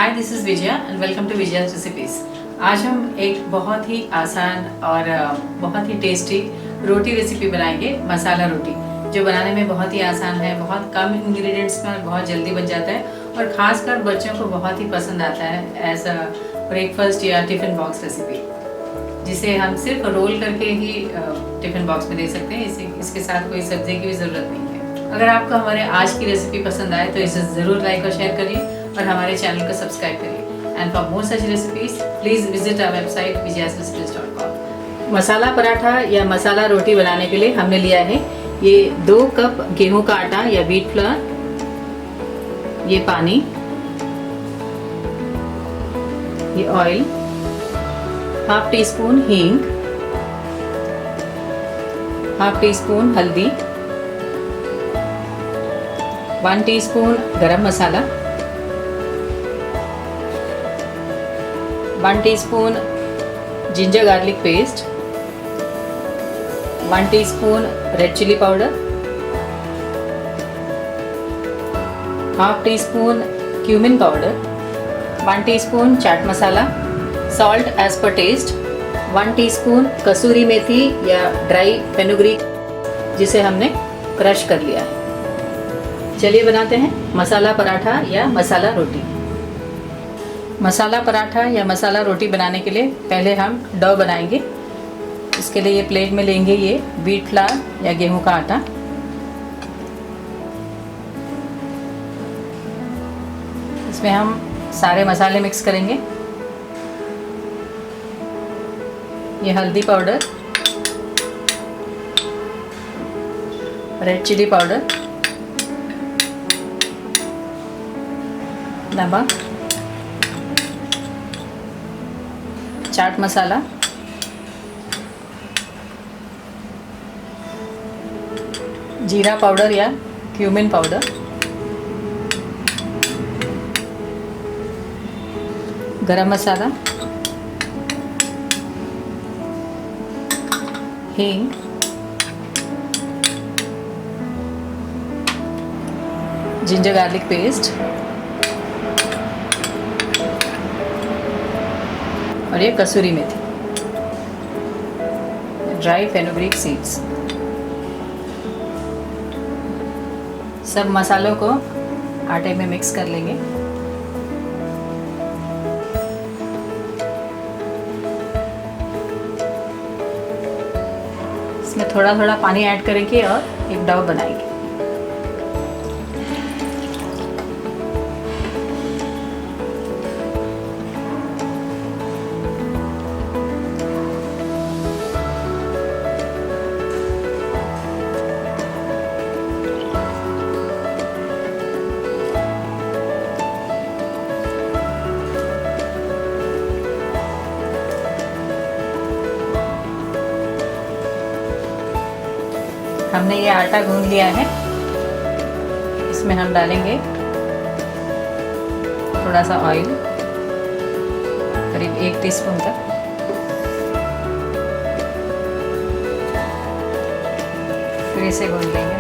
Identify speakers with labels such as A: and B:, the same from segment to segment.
A: Hi, this is Vijaya and welcome to Vijaya's recipes. आज हम एक बहुत ही आसान और बहुत ही टेस्टी रोटी रेसिपी बनाएंगे, मसाला रोटी, जो बनाने में बहुत ही आसान है, बहुत कम इंग्रेडिएंट्स में और बहुत जल्दी बन जाता है और ख़ासकर बच्चों को बहुत ही पसंद आता है एज अ ब्रेकफास्ट या टिफ़िन बॉक्स रेसिपी, जिसे हम सिर्फ रोल करके ही टिफ़िन बॉक्स में दे सकते हैं। इसके साथ कोई सब्जी की भी ज़रूरत नहीं है। अगर आपको हमारे आज की रेसिपी पसंद आए तो इसे ज़रूर लाइक और शेयर करिए और हमारे चैनल को सब्सक्राइब करिए। And for more such recipes please visit our website vijayasrecipes.com। Masala paratha या मसाला रोटी बनाने के लिए हमने लिया है ये 2 कप गेहूं का आटा या व्हीट फ्लोर, ये पानी, ये ऑयल, हाफ टी स्पून हींग, हाफ टी स्पून हल्दी, 1 teaspoon garam masala, 1 teaspoon ginger garlic paste, 1 teaspoon red chilli powder, half teaspoon cumin powder, 1 teaspoon chaat masala, salt as per taste, 1 teaspoon kasuri methi या ड्राई फेनुग्रीक, जिसे हमने crush कर लिया है। चलिए बनाते हैं मसाला पराठा या मसाला रोटी। मसाला पराठा या मसाला रोटी बनाने के लिए पहले हम डो बनाएंगे। इसके लिए ये प्लेट में लेंगे ये व्हीट फ्लावर या गेहूं का आटा, इसमें हम सारे मसाले मिक्स करेंगे। ये हल्दी पाउडर, रेड चिली पाउडर, नमक, चाट मसाला, जीरा पाउडर या क्यूमिन पाउडर, गरम मसाला, हींग, जिंजर गार्लिक पेस्ट और ये कसूरी मेथी, ड्राई फेनुग्रीक सीड्स। सब मसालों को आटे में मिक्स कर लेंगे। इसमें थोड़ा थोड़ा पानी ऐड करेंगे और एक डो बनाएंगे। हमने ये आटा गूंद लिया है, इसमें हम डालेंगे थोड़ा सा ऑयल, करीब 1 टीस्पून तक, फिर इसे गूंद लेंगे।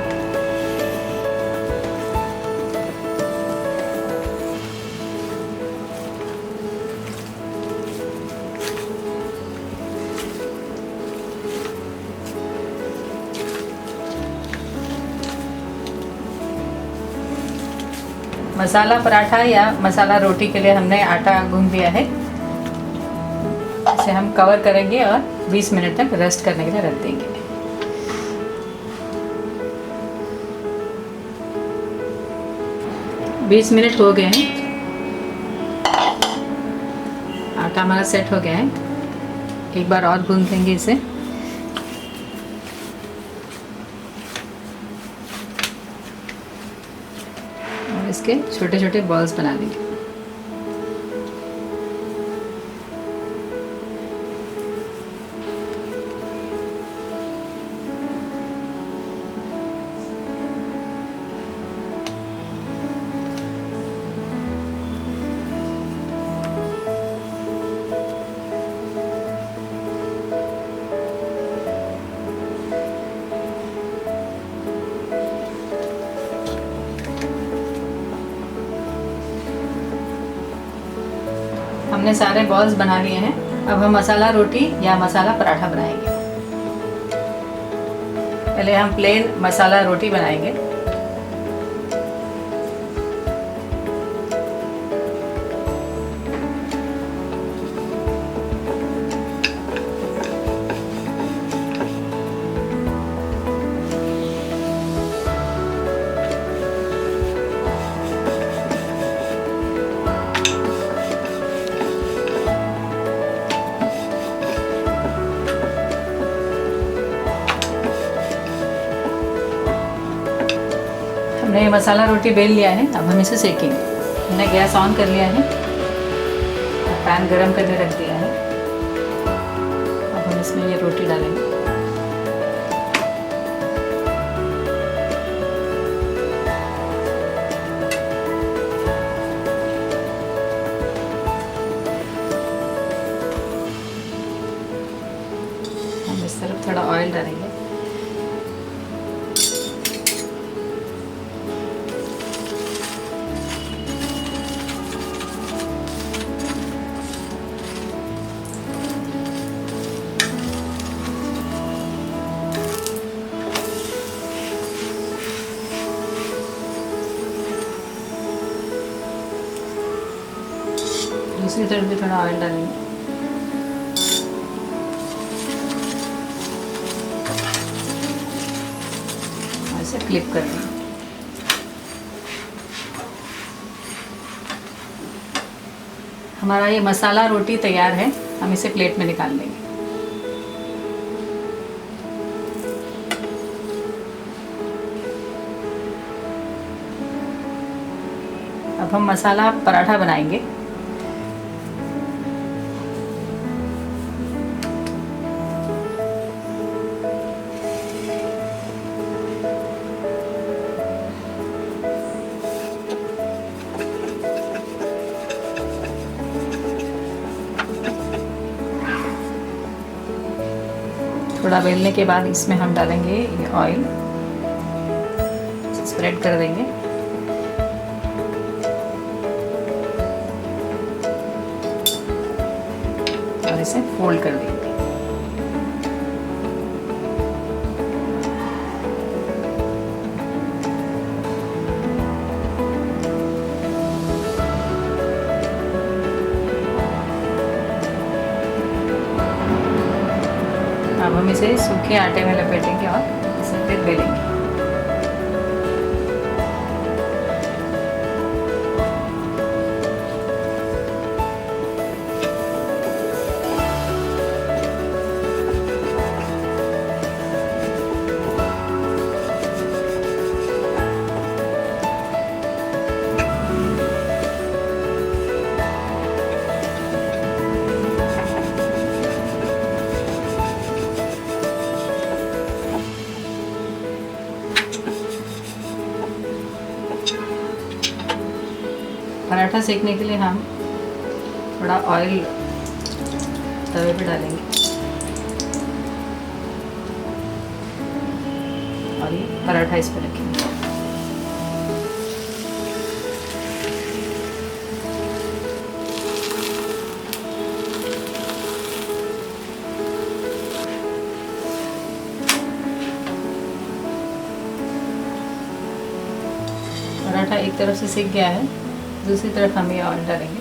A: मसाला पराठा या मसाला रोटी के लिए हमने आटा गूंद लिया है। इसे हम कवर करेंगे और 20 मिनट तक रेस्ट करने के लिए रख देंगे। बीस मिनट हो गए हैं, आटा हमारा सेट हो गया है। एक बार और गूंद लेंगे इसे। इसके छोटे छोटे बॉल्स बना लेंगे। हमने सारे बॉल्स बना लिए हैं। अब हम मसाला रोटी या मसाला पराठा बनाएंगे। पहले हम प्लेन मसाला रोटी बनाएंगे। हमने ये मसाला रोटी बेल लिया है। अब हम इसे सेकेंगे। हमने गैस ऑन कर लिया है, पैन गरम करने रख दिया है। अब हम इसमें ये रोटी डालेंगे। हम इस तरफ थोड़ा ऑयल डालेंगे। दूसरी तरफ भी थोड़ा ऑयल डालेंगे। ऐसे फ्लिप कर देंगे। हमारा ये मसाला रोटी तैयार है। हम इसे प्लेट में निकाल लेंगे। अब हम मसाला पराठा बनाएंगे। थोड़ा बेलने के बाद इसमें हम डालेंगे ये ऑयल, स्प्रेड कर देंगे। और इसे फोल्ड कर देंगे। अब हम इसे सूखे आटे में लपेटेंगे और इसे फिर बेलेंगे। पराठा सेकने के लिए हम थोड़ा ऑयल तवे पे डालेंगे और ये पराठा इस पर रखेंगे। पराठा एक तरफ से सिक गया है, दूसरी तरफ हम ये ऑयल डालेंगे।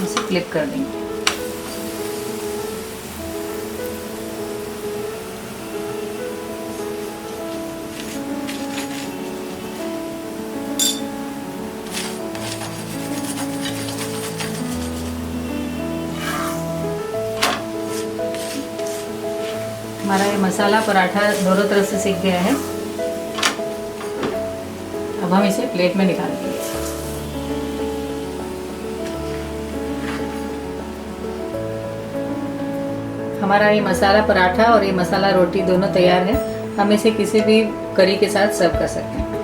A: इसे फ्लिप कर देंगे। हमारा ये मसाला पराठा दोनों तरफ से सिक गया है। अब हम इसे प्लेट में निकाल देंगे। हमारा ये मसाला पराठा और ये मसाला रोटी दोनों तैयार है। हम इसे किसी भी करी के साथ सर्व कर सकते हैं।